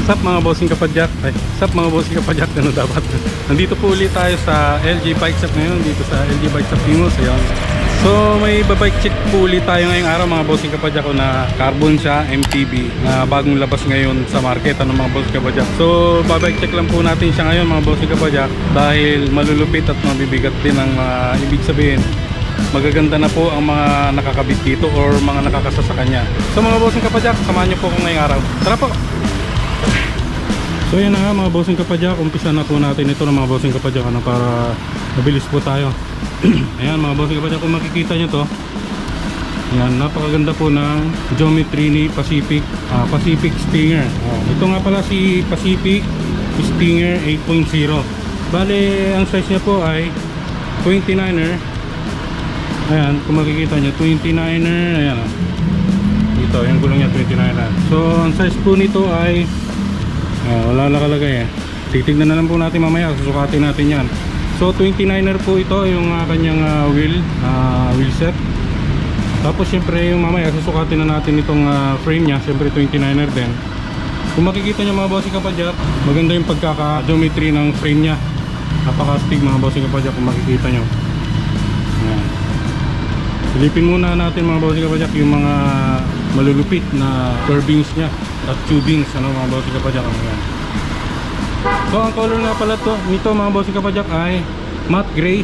Sup mga bossing kapadyak? Ay, sup mga bossing kapadyak, ano dapat? Nandito po ulit tayo sa LG Bike Shop ngayon, dito sa LG Bike Shop Timos, ayan. So may babike check po ulit tayo ngayong araw mga bossing kapadyak ko na carbon siya, MTB, na bagong labas ngayon sa market, ano mga bossing kapadyak. So babike check lang po natin siya ngayon mga bossing kapadyak dahil malulupit at mabibigat din ang ibig sabihin. Magaganda na po ang mga nakakabit dito or mga nakakasa sa kanya. So mga bossing kapadyak, samahan niyo po ko ngayong araw. Tara po! So yan na nga mga bossing kapadyak, umpisa na po natin ito ng mga bossing kapadyak ano, para mabilis po tayo. Ayan mga bossing kapadyak, kung makikita nyo to, ayan, napakaganda po ng geometry ni Pacific Pacific Stinger. Ito nga pala si Pacific Stinger 8.0. Bale ang size niya po ay 29er. Ayan, kung makikita nyo 29er, ayan dito, yung gulong niya 29er. So ang size po nito ay wala nakalagay eh. Titignan na lang po natin mamaya, susukatin natin yan. So 29er po ito yung kanyang wheel set. Tapos syempre yung mamaya susukatin na natin itong frame nya, syempre 29er din. Kung makikita nyo mga bossing kapadyak, maganda yung pagkaka-geometry ng frame nya. Napaka-astig mga bossing kapadyak kung makikita nyo. Ayan. Silipin muna natin mga bossing kapadyak yung mga malulupit na curvings nya at tubings, ano mga bossing kapadyak. Ayan. So ang color nga pala to, nito mga bossing kapadyak ay matte gray.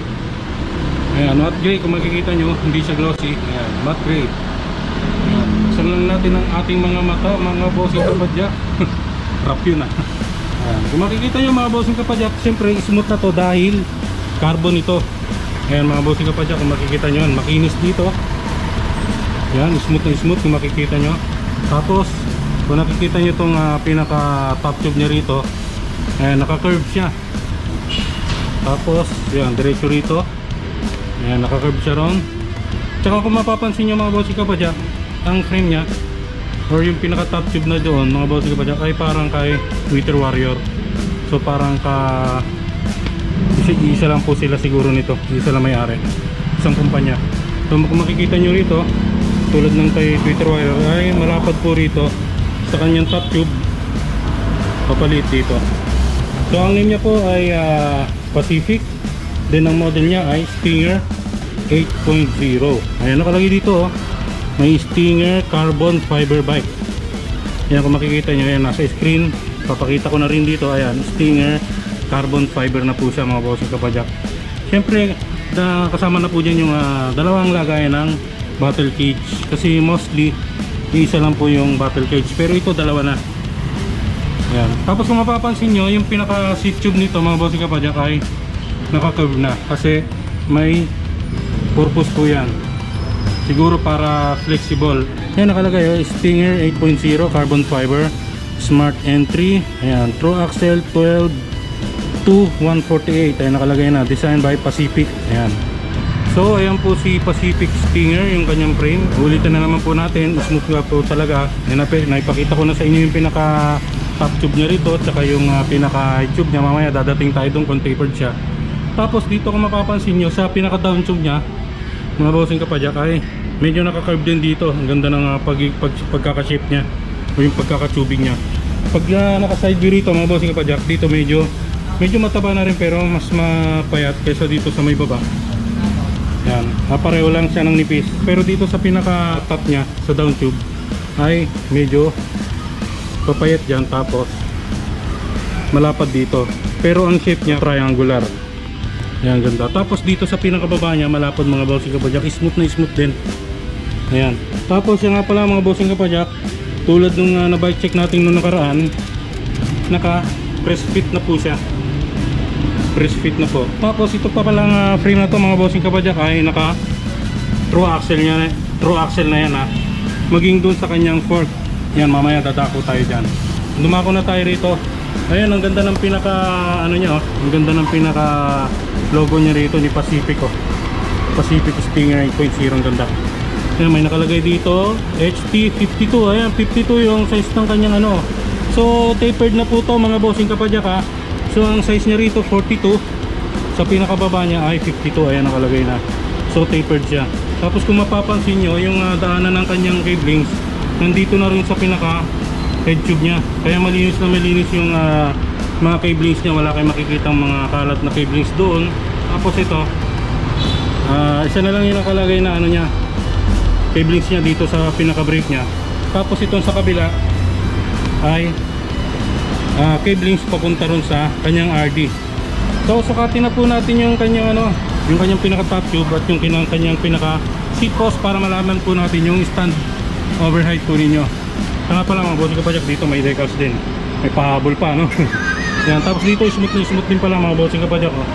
Ayan, matte gray, kung makikita nyo, hindi siya glossy. Ayan, matte gray. Ayan, buksan lang natin ang ating mga mata mga bossing kapadyak. Rap yun ah. Ayan, kung makikita nyo mga bossing kapadyak, siyempre smooth na to dahil carbon ito. Ayan mga bossing kapadyak, kung makikita nyo, makinis dito. Ayan, smooth na smooth kung makikita nyo. Tapos kung nakikita nyo itong pinaka top tube nya rito, ayan, naka-curve siya. Tapos yan, diretso rito. Ayan, naka-curve siya ron. Tsaka kung mapapansin nyo mga bossing kapadyak, ang frame nya or yung pinaka top tube na doon mga bossing kapadyak ay parang kay Twitter Warrior. So parang isa lang po sila siguro nito, isa lang may-ari, isang kumpanya. So kung makikita nyo rito, tulad ng kay Twitter Warrior ay malapad po rito sa kanyang top tube, papalit dito. So ang name niya po ay Pacific, then ang model niya ay Stinger 8.0. Ayan, nakalagay dito may Stinger carbon fiber bike. Ayan, kung makikita nyo, ayan, nasa screen, papakita ko na rin dito. Ayan, Stinger carbon fiber na po siya mga bossing kapadyak. Siyempre kasama na po dyan yung dalawang lagayan ng battle cage, kasi mostly isa lang po yung battle cage, pero ito dalawa na. Ayan. Tapos kung mapapansin nyo, yung pinaka seat tube nito mga bossing kapadyak ay naka-curve na, kasi may purpose po yan, siguro para flexible. Ayan, nakalagay Stinger 8.0 carbon fiber smart entry. Ayan, through axle 12 to 148. Ayan, nakalagay na design by Pacific. Ayan. So ayan po si Pacific Stinger, yung kanyang frame. Ulitin na naman po natin, smooth nga po talaga. Ayan, naipakita ko na sa inyo yung pinaka top tube nya rito, tsaka yung pinaka tube nya. Mamaya dadating tayo doon kung tapered siya. Tapos dito kung mapapansin nyo, sa pinaka down tube nya mga bossing kapadyak ay medyo naka-curve din dito. Ang ganda ng pagkaka-shape nya o yung pagkaka-tubing nya. Pag naka-side view rito mga bossing kapadyak, dito medyo mataba na rin, pero mas mapayat kaysa dito sa may baba. Yan, pareho lang siya ng nipis. Pero dito sa pinaka top nya, sa down tube, ay medyo papayat dyan, tapos malapad dito. Pero ang shape nya triangular. Yan, ganda. Tapos dito sa pinaka baba nya, malapad mga bossing kapadyak, smooth na smooth din. Ayan. Tapos yan nga pala mga bossing kapadyak, tulad nung na-bike check natin nung nakaraan, naka press fit na po siya. Press fit na po. Tapos ito pa palang frame na to mga bossing kapadyak ay naka through axle na yan ha. Maging dun sa kanyang fork. Yan, mamaya dadako tayo dyan. Dumako na tayo rito. Ayan, ang ganda ng pinaka ano nya ang ganda ng pinaka logo nya rito ni Pacific Pacific Stinger 8.0. ang ganda. Ayan, may nakalagay dito HT52. Ayan, 52 yung size ng kanyang ano. So tapered na po to mga bossing kapadyak ha. So ang size niya rito 42, sa pinakababa niya ay 52. Ayan, nakalagay na. So tapered siya. Tapos kung mapapansin nyo, yung daanan ng kanyang cablings nandito na rin sa pinaka head tube niya. Kaya malinis na malinis yung mga cablings niya, wala kayong makikita mga kalat na cablings doon. Tapos ito, isa na lang yung nakalagay na ano niya, cablings niya dito sa pinaka brake niya. Tapos itong sa kabila ay cablings papunta ron sa kanyang RD. So sukatin na po natin yung kanyang ano, yung kanyang pinaka top tube at yung kanyang pinaka seat post para malaman po natin yung stand over height po ninyo. Saka pala mga bossing kapadyak, dito may decals din, may pahabol pa, no? Yan, tapos dito smooth na smooth din pala mga bossing kapadyak, oh.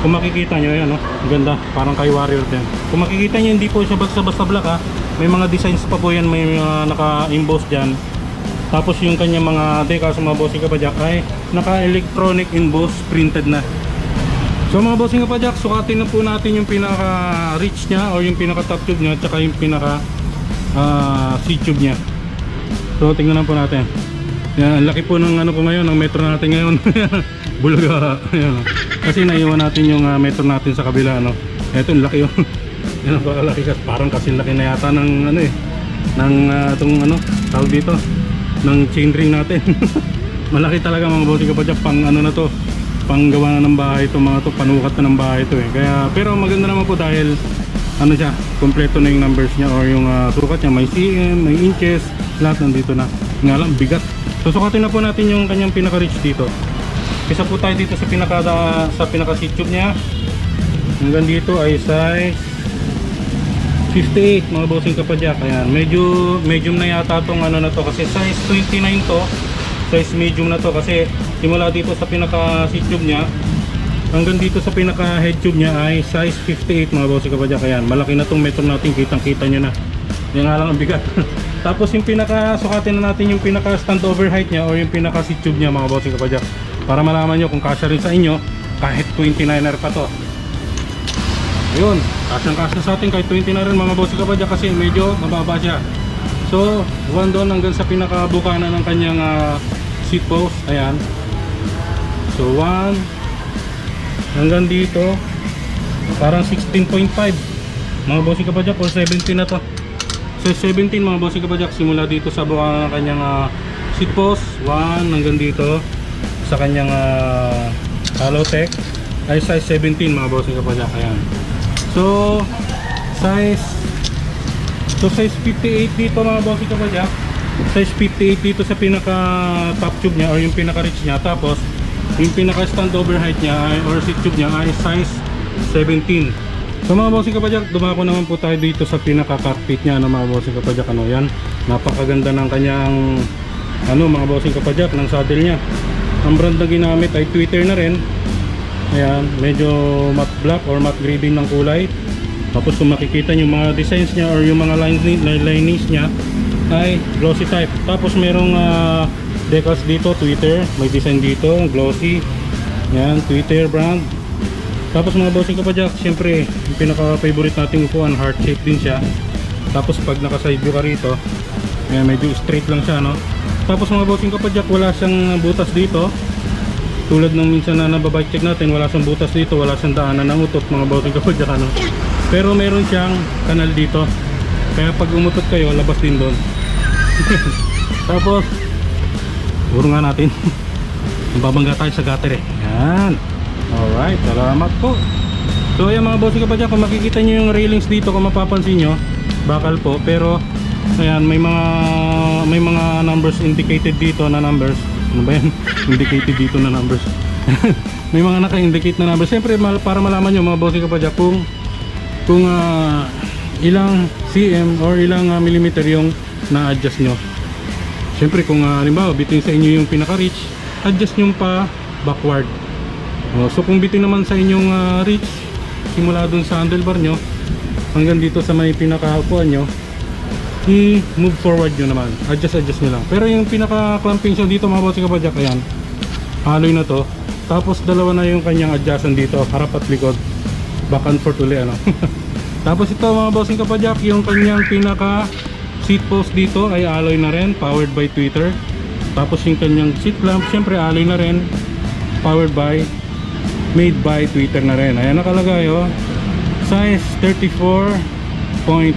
Kung makikita nyo, yan, no? Ganda, parang kay Warrior din. Kung makikita nyo, hindi po siya basta black, ha? May mga designs pa po yan, may naka-emboss dyan. Tapos yung kanyang mga decals mga bossing kapadyak ay naka-electronic emboss printed na. So mga bossing kapadyak, sukatin na po natin yung pinaka reach nya o yung pinaka top tube nya at saka yung pinaka seat tube nya. So tingnan na po natin. Yan, ang laki po ng ano ko ngayon, ng metro natin ngayon. Bulaga. Yan. Kasi naiwan natin yung metro natin sa kabila, ano. Ito yung laki yun. Yan, napakalaki kasi parang kasi laki na yata ng ano eh, ng itong ano, tawag dito, ng chainring natin. Malaki talaga mga bossing kapadyak, pang ano na to, pang gawa na ng bahay ito, mga to, panukat na ng bahay ito eh. Kaya, pero maganda naman po dahil ano siya, kompleto na yung numbers niya or yung sukat niya, may cm, may inches, lahat nandito na. Nga lang, bigat. So sukatin na po natin yung kanyang pinaka reach dito. Isa po tayo dito sa pinaka seat tube niya. Hanggang dito ay size 58 mga bossing kapadyak. Ayan, medyo medium na yata tong ano na to kasi size 29 to. Size medium na to kasi simula dito sa pinaka seat tube niya hanggang dito sa pinaka head tube niya ay size 58 mga bossing kapadyak. Ayan, malaki na tong metro natin, kitang-kita niyo na. Yan nga lang ang bigat. Tapos yung pinaka sukatin na natin yung pinaka stand over height niya o yung pinaka seat tube niya mga bossing kapadyak. Para malaman nyo kung kasya rin sa inyo kahit 29er pa to. Ayun, kasyang-kasya sa atin kahit 29er mga bossing kapadyak kasi medyo mababa siya. So, one doon hanggang sa pinakabukana ng kanyang seat post. Ayan. So, 1 hanggang dito parang 16.5 mga bossing kapadyak or 17 na to. So, 17 mga bossing kapadyak simula dito sa bukana ng kanyang seat post. 1 hanggang dito sa kanyang Halotech ay size 17 mga bossing kapadyak. Ayan. So size 58 dito mga bossing kapadyak. Size 58 dito sa pinaka top tube niya or yung pinaka reach niya. Tapos yung pinaka stand over height niya ay, or seat tube niya ay size 17. So mga bossing kapadyak, dumako naman po tayo dito sa pinaka cockpit niya, ano mga bossing kapadyak. Ano yan, napakaganda ng kanyang ano mga bossing kapadyak, ng saddle niya. Ang brand na ginamit ay Twitter na rin. Ayan, medyo matte black or matte gray din ng kulay. Tapos kung makikita nyo mga designs niya or yung mga linings niya ay glossy type. Tapos merong decals dito, Twitter, may design dito, glossy. Ayan, Twitter brand. Tapos mga bossing kapadyak, syempre yung pinaka favorite nating upuan, heart shape din siya. Tapos pag naka side view ka rito, ayan, medyo straight lang siya, no? Tapos mga bossing kapadyak, wala siyang butas dito. Tulad ng minsan na nababike check natin, wala siyang butas dito, wala siyang daanan ng utot mga bossing kapadyak, ano? Pero meron siyang kanal dito. Kaya pag umutot kayo, labas din doon. Tapos puro nga natin. Babangga tayo sa gutter eh. Yan. Alright, salamat po. So ayan mga bossing kapadyak, kung makikita nyo yung railings dito, kung mapapansin nyo, bakal po, pero ayan, may mga numbers indicated dito na numbers. Ano ba yan? Indicated dito na numbers. May mga naka-indicate na numbers. Siyempre para malaman nyo mga bossing kapadyak kung ilang cm or ilang millimeter yung na-adjust nyo. Siyempre kung halimbawa bitin sa inyo yung pinaka-reach, adjust nyo pa backward. So kung bitin naman sa inyong reach, simula dun sa handlebar nyo hanggang dito sa may pinaka-upuan nyo, i-move forward nyo naman, adjust nyo lang. Pero yung pinaka-clamping siya dito mga bossing kapadyak, ayan, haloy na to. Tapos dalawa na yung kanyang adjustan dito, harap at likod, back and forth uli, ano. Tapos ito mga bossing kapadyak, yung kanyang pinaka seat post dito ay alloy na rin, powered by Twitter. Tapos yung kanyang seat clamp, syempre alloy na rin, powered by, made by Twitter na rin. Ayan nakalagay, oh, size 34.9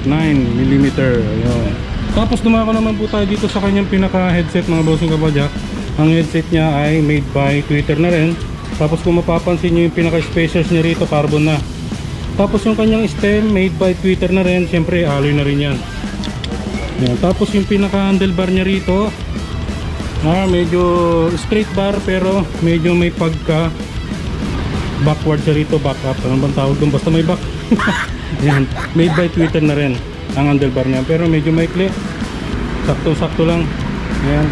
mm. Ayun. Tapos dumako naman po tayo dito sa kanyang pinaka headset mga bossing kapadyak. Ang headset niya ay made by Twitter na rin. Tapos kung mapapansin nyo yung pinaka spacers niya rito, carbon na. Tapos yung kanyang stem made by Twitter na rin, syempre alloy na rin yan. Yan. Tapos yung pinaka handlebar niya rito, medyo straight bar pero medyo may pagka backward siya rito, back up. Ano bang tawag doon? Basta may back. Yan. Made by Twitter na rin ang handlebar niya, pero medyo maikli. Sakto-sakto lang. Ayan.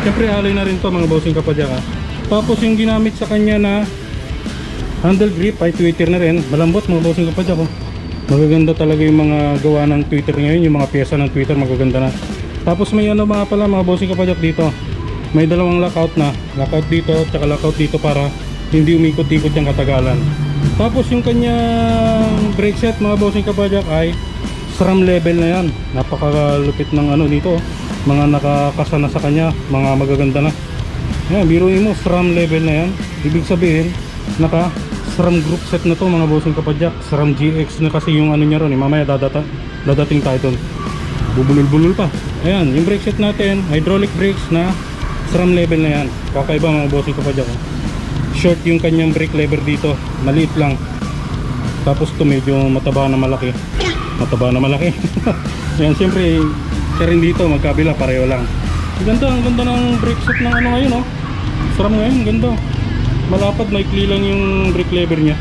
Siyempre alloy na rin to mga bossing kapadyak. Tapos yung ginamit sa kanya na handle grip ay Twitter na rin. Malambot mga bossing kapadyak. Magaganda talaga yung mga gawa ng Twitter ngayon. Yung mga pyesa ng Twitter magaganda na. Tapos may ano mga pala mga bossing kapadyak dito. May dalawang lockout na. Lockout dito at saka lockout dito para hindi umikot-ikot yung katagalan. Tapos yung kanyang brake set mga bossing kapadyak ay SRAM level na yan. Napakalupit ng ano dito. Mga nakakasana sa kanya, mga magaganda na. Yan, biruin mo, SRAM level na yan. Ibig sabihin, naka SRAM group set na to mga bossing kapadyak. SRAM GX na kasi yung ano niya ron. Mamaya dadating tayo doon. Bubulul-bulul pa. Ayan, yung brake set natin, hydraulic brakes na SRAM level na yan. Kakaiba mga bossing kapadyak. Short yung kanyang brake lever dito, maliit lang. Tapos to medyo mataba na malaki. Mataba na malaki. Yan, siyempre siya rin dito, magkabila, pareho lang. Ang ganda ng brake set ng ano ngayon, oh. SRAM ngayon, ganda. Malapad, maikli lang yung brake lever niya.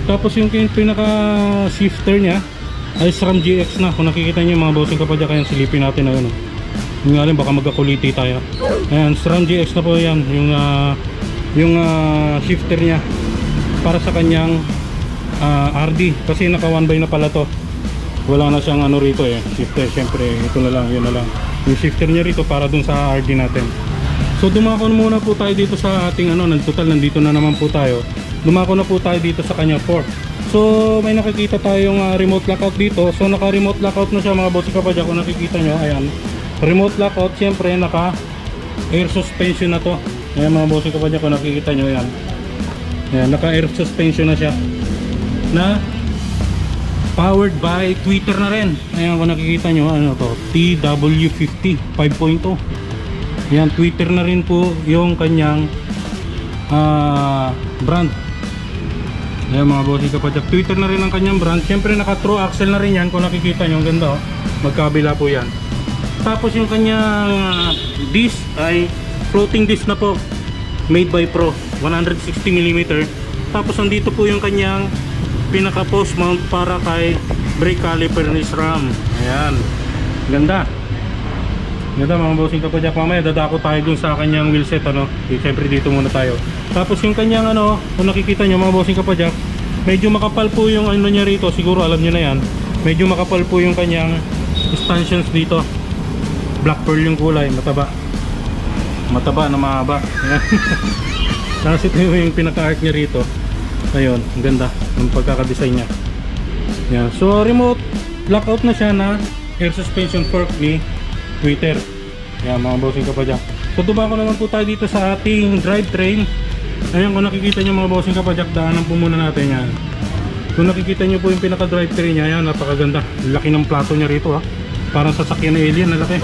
Tapos yung pinaka shifter niya ay SRAM GX na. Kung nakikita niyo mga bossing kapadyak, kaya silipin natin na yun, oh. Yung nga rin, baka magkakuliti tayo. Ayan, SRAM GX na po yan. Yung shifter niya para sa kanyang RD. Kasi naka 1x na pala to. Wala na siyang ano rito shifter. Syempre ito na lang, yun na lang yung shifter niya rito para dun sa RD natin. So dumako muna po tayo dito sa ating total nandito na naman po tayo. Dumako na po tayo dito sa kanya port. So may nakikita tayong remote lockout dito. So naka remote lockout na siya mga bossing kapadyak. Kung nakikita nyo, ayan, remote lockout. Syempre naka air suspension na to. Ayan mga bossing kapadyak, kung nakikita nyo, ayan, naka air suspension na siya na powered by Twitter na rin. Ayan, kung nakikita nyo, ano to, TW50 5.0. Ayan, Twitter na rin po yung kanyang brand. Ayan mga bossing kapadyak, Twitter na rin ang kanyang brand. Siyempre naka true axle na rin yan. Kung nakikita nyo, ang ganda, oh. Magkabila po yan. Tapos yung kanyang disc ay floating disc na po, made by Pro, 160mm. Tapos andito po yung kanyang pinaka post mount para kay brake caliper ni SRAM. Ayan, ganda. Ganda mga bossing kapadyak. Mamaya dadako tayo dun sa kanyang wheelset, siyempre dito muna tayo. Tapos yung kanyang kung nakikita nyo mga bossing kapadyak, medyo makapal po yung ano niya rito. Siguro alam nyo na yan. Medyo makapal po yung kanyang stanchions dito. Black pearl yung kulay, mataba na mahaba. Tapos ito yung pinaka-arc niya rito. Ayun, ang ganda ng pagkakadesign niya. Yan. So remote lockout na siya na air suspension fork ni Twitter. Yan mga bossing kapadyak. So dumako naman po tayo dito sa ating drivetrain. Ayan, kung nakikita nyo mga bossing kapadyak, daanan po muna natin yan. Kung nakikita nyo po yung pinaka drivetrain niya, ayan, napakaganda. Laki ng plato niya rito, parang sasakyan na alien, na laki.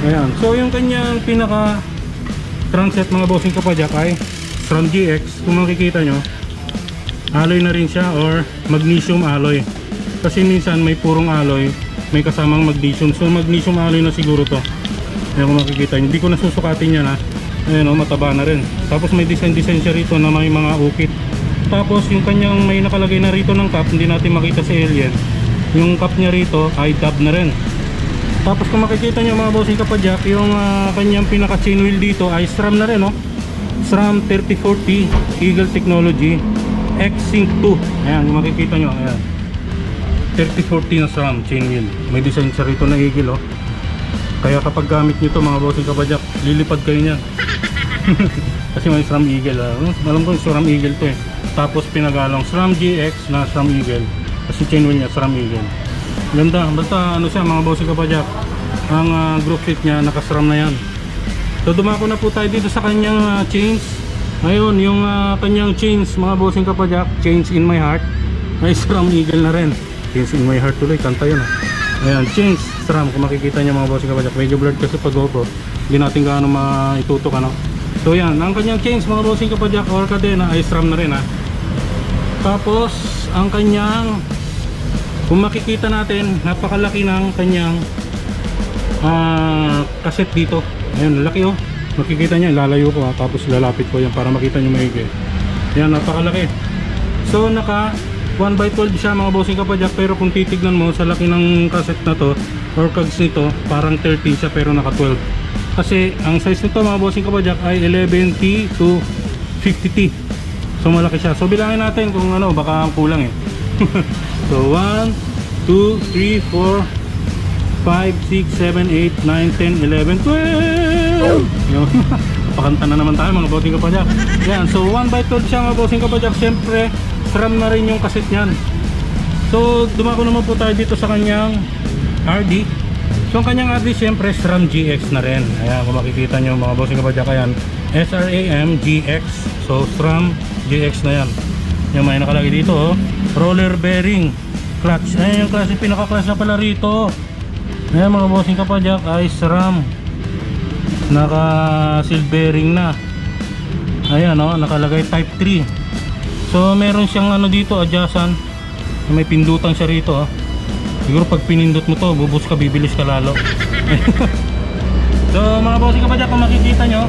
Ayan. So yung kanyang pinaka transet mga bossing kapadyak ay SRAM GX. Kung makikita nyo, alloy na rin siya or magnesium alloy. Kasi minsan may purong alloy, may kasamang magnesium. So magnesium alloy na siguro to. Ayan, kung makikita nyo, hindi ko nasusukatin yan, ayan, mataba na rin. Tapos may design siya rito na may mga ukit. Tapos yung kanyang may nakalagay na rito ng cap, hindi natin makita sa alien. Yung cap niya rito ay dab na rin. Tapos kung makikita nyo mga bossing kapadyak, yung kanyang pinaka chain wheel dito ay SRAM na rin, SRAM 3040 Eagle Technology X-Sync 2. Ayan, kung makikita nyo, ayan, 3040 na SRAM chain wheel. May design siya rito na Eagle, Kaya kapag gamit nyo to mga bossing kapadyak, lilipad kayo niya. Kasi may SRAM Eagle, alam ko yung SRAM Eagle to Tapos pinagalong SRAM GX na SRAM Eagle. Kasi chain wheel niya SRAM Eagle. Ganda, basta siya mga bossing kapadyak, ang group fit niya naka-SRAM na yan. So dumako na po tayo dito sa kanyang chains. Ngayon yung kanyang chains mga bossing kapadyak, Chains in My Heart, ay SRAM Eagle na rin. Chains in My Heart tuloy, kanta yun Ayan, change SRAM. Kung makikita nyo mga bossing kapadyak, medyo blurred kasi pag GoPro, hindi natin gaano maitutok ano. So yan, ang kanyang change mga bossing kapadyak or kadena ay SRAM na rin ha. Tapos ang kanyang, kung makikita natin, napakalaki ng kanyang cassette dito. Ayun, laki oh. Makikita nyo, lalayo ko ha, tapos lalapit ko yan para makita nyo maigi. Yan, napakalaki. So naka 1x12 siya mga bossing kapadyak, pero kung titignan mo sa laki ng cassette na to or cogs nito, parang 13 siya pero naka 12. Kasi ang size nito mga bossing kapadyak ay 11T to 50T. So malaki siya. So bilangin natin kung ano, baka kulang eh. So 1, 2, 3, 4, 5, 6, 7, 8, 9, 10, 11, 12. Pakanta na naman tayo mga bossing kapadyak. Yan, so 1x12 siya mga bossing kapadyak. Siyempre SRAM na rin yung cassette nyan. So dumako naman po tayo dito sa kanyang RD. So ang kanyang RD siyempre SRAM GX na rin. Ayan, kung makikita nyo mga bossing kapadyak, ayan, SRAM GX. So SRAM GX na yan. Yung may nakalagay dito oh, roller bearing clutch. Ayan yung klase, pinaka-clutch na pala rito. Ayan mga bossing kapadyak ay SRAM, naka seal bearing na. Ayan oh, nakalagay type 3. So meron siyang ano dito, adjustan. May pindutan siya rito oh. Siguro pag pinindot mo to, bubus ka, bibilis ka lalo. So mga bossing kapadyak, kung makikita nyo,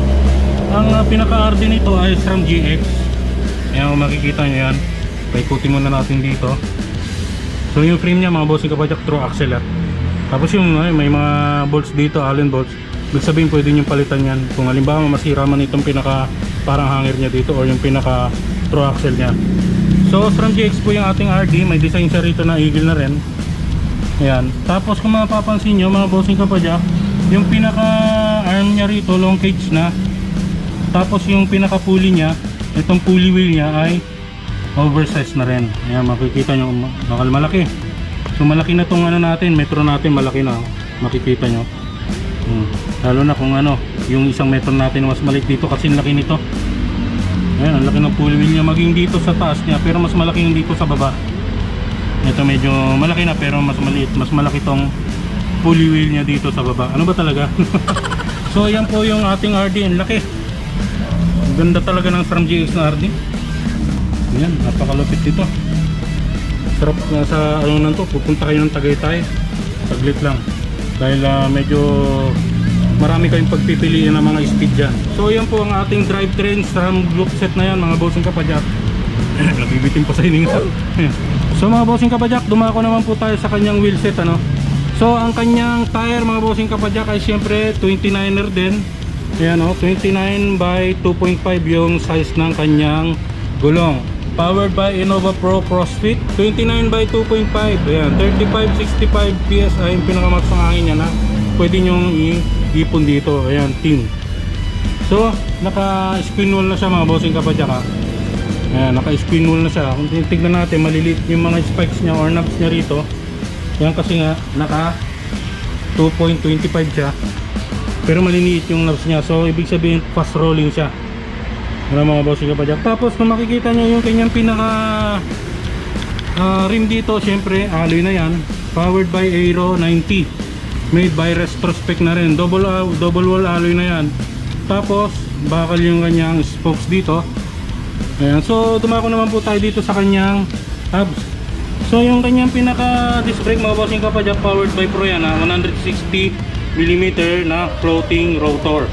ang pinaka-RD nito ay SRAM GX. Ayan, kung makikita nyo yan, paikutin muna natin dito. So yung frame niya mga bossing kapadyak, through axle ah. Tapos yung may mga bolts dito, Allen bolts. Ibig sabihin pwede nyo palitan yan kung halimbawa masira man itong pinaka parang hanger niya dito or yung pinaka through axle niya. So SRAM GX po yung ating RD. May design siya rito na eagle na rin. Ayan. Tapos kung mapapansin nyo mga bossing kapadyak, yung pinaka arm niya rito long cage na. Tapos yung pinaka pulley niya, itong pulley wheel niya ay oversized na rin. Ayan, makikita nyo, bakal malaki. So malaki na tong ano natin, metro natin, malaki na. Makikita nyo. Lalo na kung ano, yung isang metro natin mas maliit dito kasi laki nito. Ayan, ang laki ng pulley wheel niya, maging dito sa taas niya, pero mas malaki yung dito sa baba. Ito medyo malaki na pero mas maliit, mas malaki tong pulley wheel niya dito sa baba. Ano ba talaga? So yan po yung ating RD, ang laki. Ganda talaga ng SRAM GX na RD. Ayan, napakalupit dito. Sarap sa ano nang to, pupunta kayo ng Tagaytay, saglit lang. Dahil medyo marami kayong pagpipilian ng mga speed dyan. So yan po ang ating drivetrain SRAM group set na yan mga bossing kapadyak. Nabibitin pa sa hininga. So mga bossing kapadyak, dumako naman po tayo sa kanyang wheel set ano. So ang kanyang tire mga bossing kapadyak ay siyempre 29er din. Ayan o, 29 by 2.5 yung size ng kanyang gulong. Powered by Innova Pro CrossFit, 29 by 2.5. Ayan, 35-65 PSI yung pinakamax ng hangin niya na pwede nyong ipon dito. Ayan, tin. So naka-spin wheel na siya mga bossing kapadyak ha. Ayan, naka-spin wheel na siya. Kung tignan natin, maliliit yung mga spikes niya or knobs niya rito. Yan kasi nga, naka 2.25 siya. Pero maliliit yung knobs niya. So, ibig sabihin, fast rolling siya. Ano mga bossing kapadyak. Tapos, kung makikita nyo yung kanyang pinaka rim dito, syempre, alloy na yan. Powered by Aero 90. Made by Retrospect na rin. Double wall alloy na yan. Tapos, bakal yung kanyang spokes dito. Ayan, so dumako naman po tayo dito sa kanyang hubs. So yung kanyang pinaka disc brake mga bossing kapadyak, powered by Pro yan 160mm na floating rotor.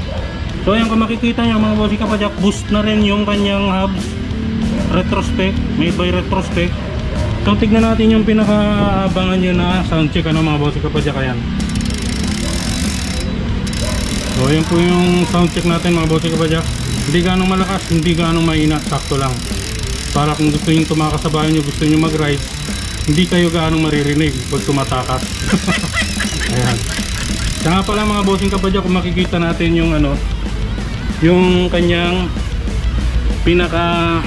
So ayan, kung makikita nyo mga bossing kapadyak, boost na rin yung kanyang hubs. Retrospect, made by Retrospect. So tignan natin yung pinaka-abangan nyo na sound check ano mga bossing kapadyak. Ayan. So ayan po yung sound check natin mga bossing kapadyak. Hindi ganong malakas, hindi ganong mahina, sakto lang. Para kung gusto nyo tumakas sa bahay nyo, gusto nyo mag-ride, hindi kayo ganong maririnig pag tumatakas. Ayan. Kaya nga pala mga bossing kapadyak, kung makikita natin yung ano, yung kanyang pinaka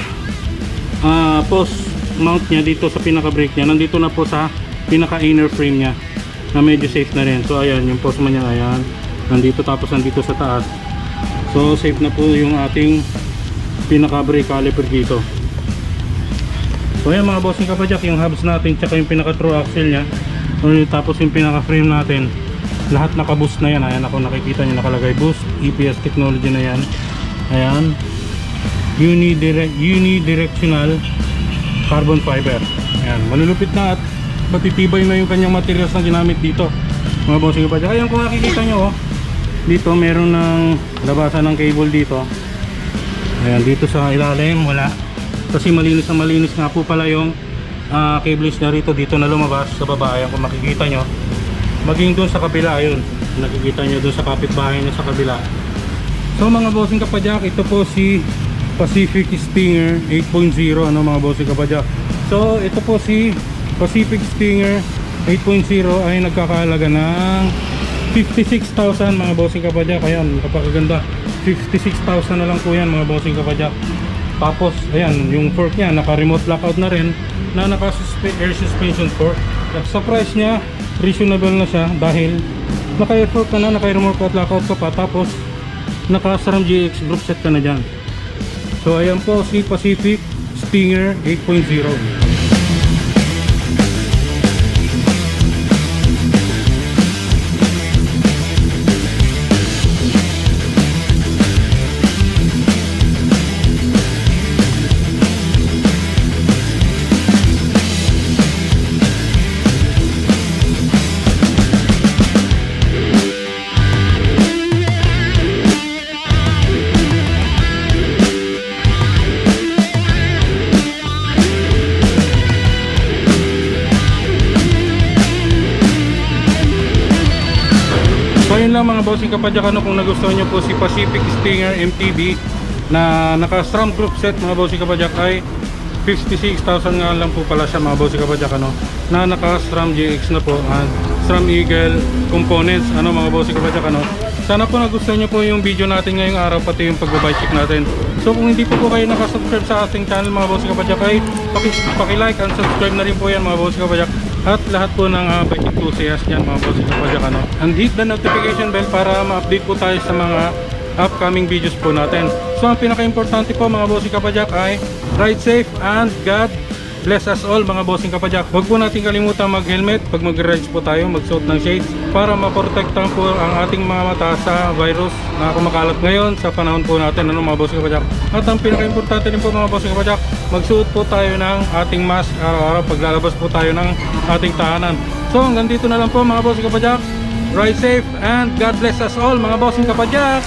post mount niya dito sa pinaka brake niya, nandito na po sa pinaka inner frame niya na medyo safe na rin. So ayan, yung post man niya, ayan, nandito, tapos nandito sa taas. So safe na po yung ating pinaka brake caliper dito. So ayan mga bossing kapadyak, yung hubs natin tsaka yung pinaka true axle nya Tapos yung pinaka frame natin, lahat naka-boost na yan. Ayan, ako nakikita nyo nakalagay boost, EPS technology na yan. Ayan, unidirectional carbon fiber. Ayan, malulupit na at matitibay na yung kanyang materials na ginamit dito, mga bossing kapadyak. Ayan, kung nakikita nyo, dito meron ng labasan ng cable dito. Ayan, dito sa ilalim wala, kasi malinis na malinis nga po pala yung cables na rito. Dito na lumabas sa baba. Ayan, kung makikita nyo, maging doon sa kabila, ayun, nakikita nyo doon sa kapitbahay na sa kabila. So mga bossing kapadyak, ito po si Pacific Stinger 8.0, ano mga bossing kapadyak. So ito po si Pacific Stinger 8.0 ay nagkakahalaga ng 56,000 mga bossing kapadyak. Ayan, kapakaganda, 56,000 na lang po yan mga bossing kapadyak. Tapos ayan, yung fork nya naka remote lockout na rin, na naka air suspension fork. Sa price nya reasonable na siya dahil naka air fork ka na, naka remote lockout ka pa, tapos naka SRAM GX group set ka na dyan. So ayan po si Pacific Stinger 8.0. So yun lang mga bossing kapadyak, ano, kung nagustuhan nyo po si Pacific Stinger MTB na naka SRAM group set mga bossing kapadyak, ay 56,000 nga lang po pala siya mga bossing kapadyak, ano, na naka SRAM GX na po at SRAM Eagle components, ano mga bossing kapadyak, ano. Sana po nagustuhan nyo po yung video natin ngayong araw, pati yung pagbabuy check natin. So kung hindi po kayo nakasubscribe sa ating channel mga bossing kapadyak, ay paki-like and subscribe na rin po yan mga bossing kapadyak. At lahat po ng bike enthusiast yan mga bossing kapadyak, ano. And hit the notification bell para ma-update po tayo sa mga upcoming videos po natin. So ang pinaka-importante po mga bossing kapadyak ay ride safe and God bless us all mga bossing kapadyak. Huwag po natin kalimutan mag-helmet pag mag-rides po tayo, magsuot ng shades para maprotektahan po ang ating mga mata sa virus na kumakalat ngayon sa panahon po natin, ano mga bossing kapadyak. At ang pinaka-importante din po mga bossing kapadyak, magsuot po tayo ng ating mask araw-araw pag lalabas po tayo ng ating tahanan. So hanggang dito na lang po mga bossing kapadyak. Ride safe and God bless us all mga bossing kapadyak.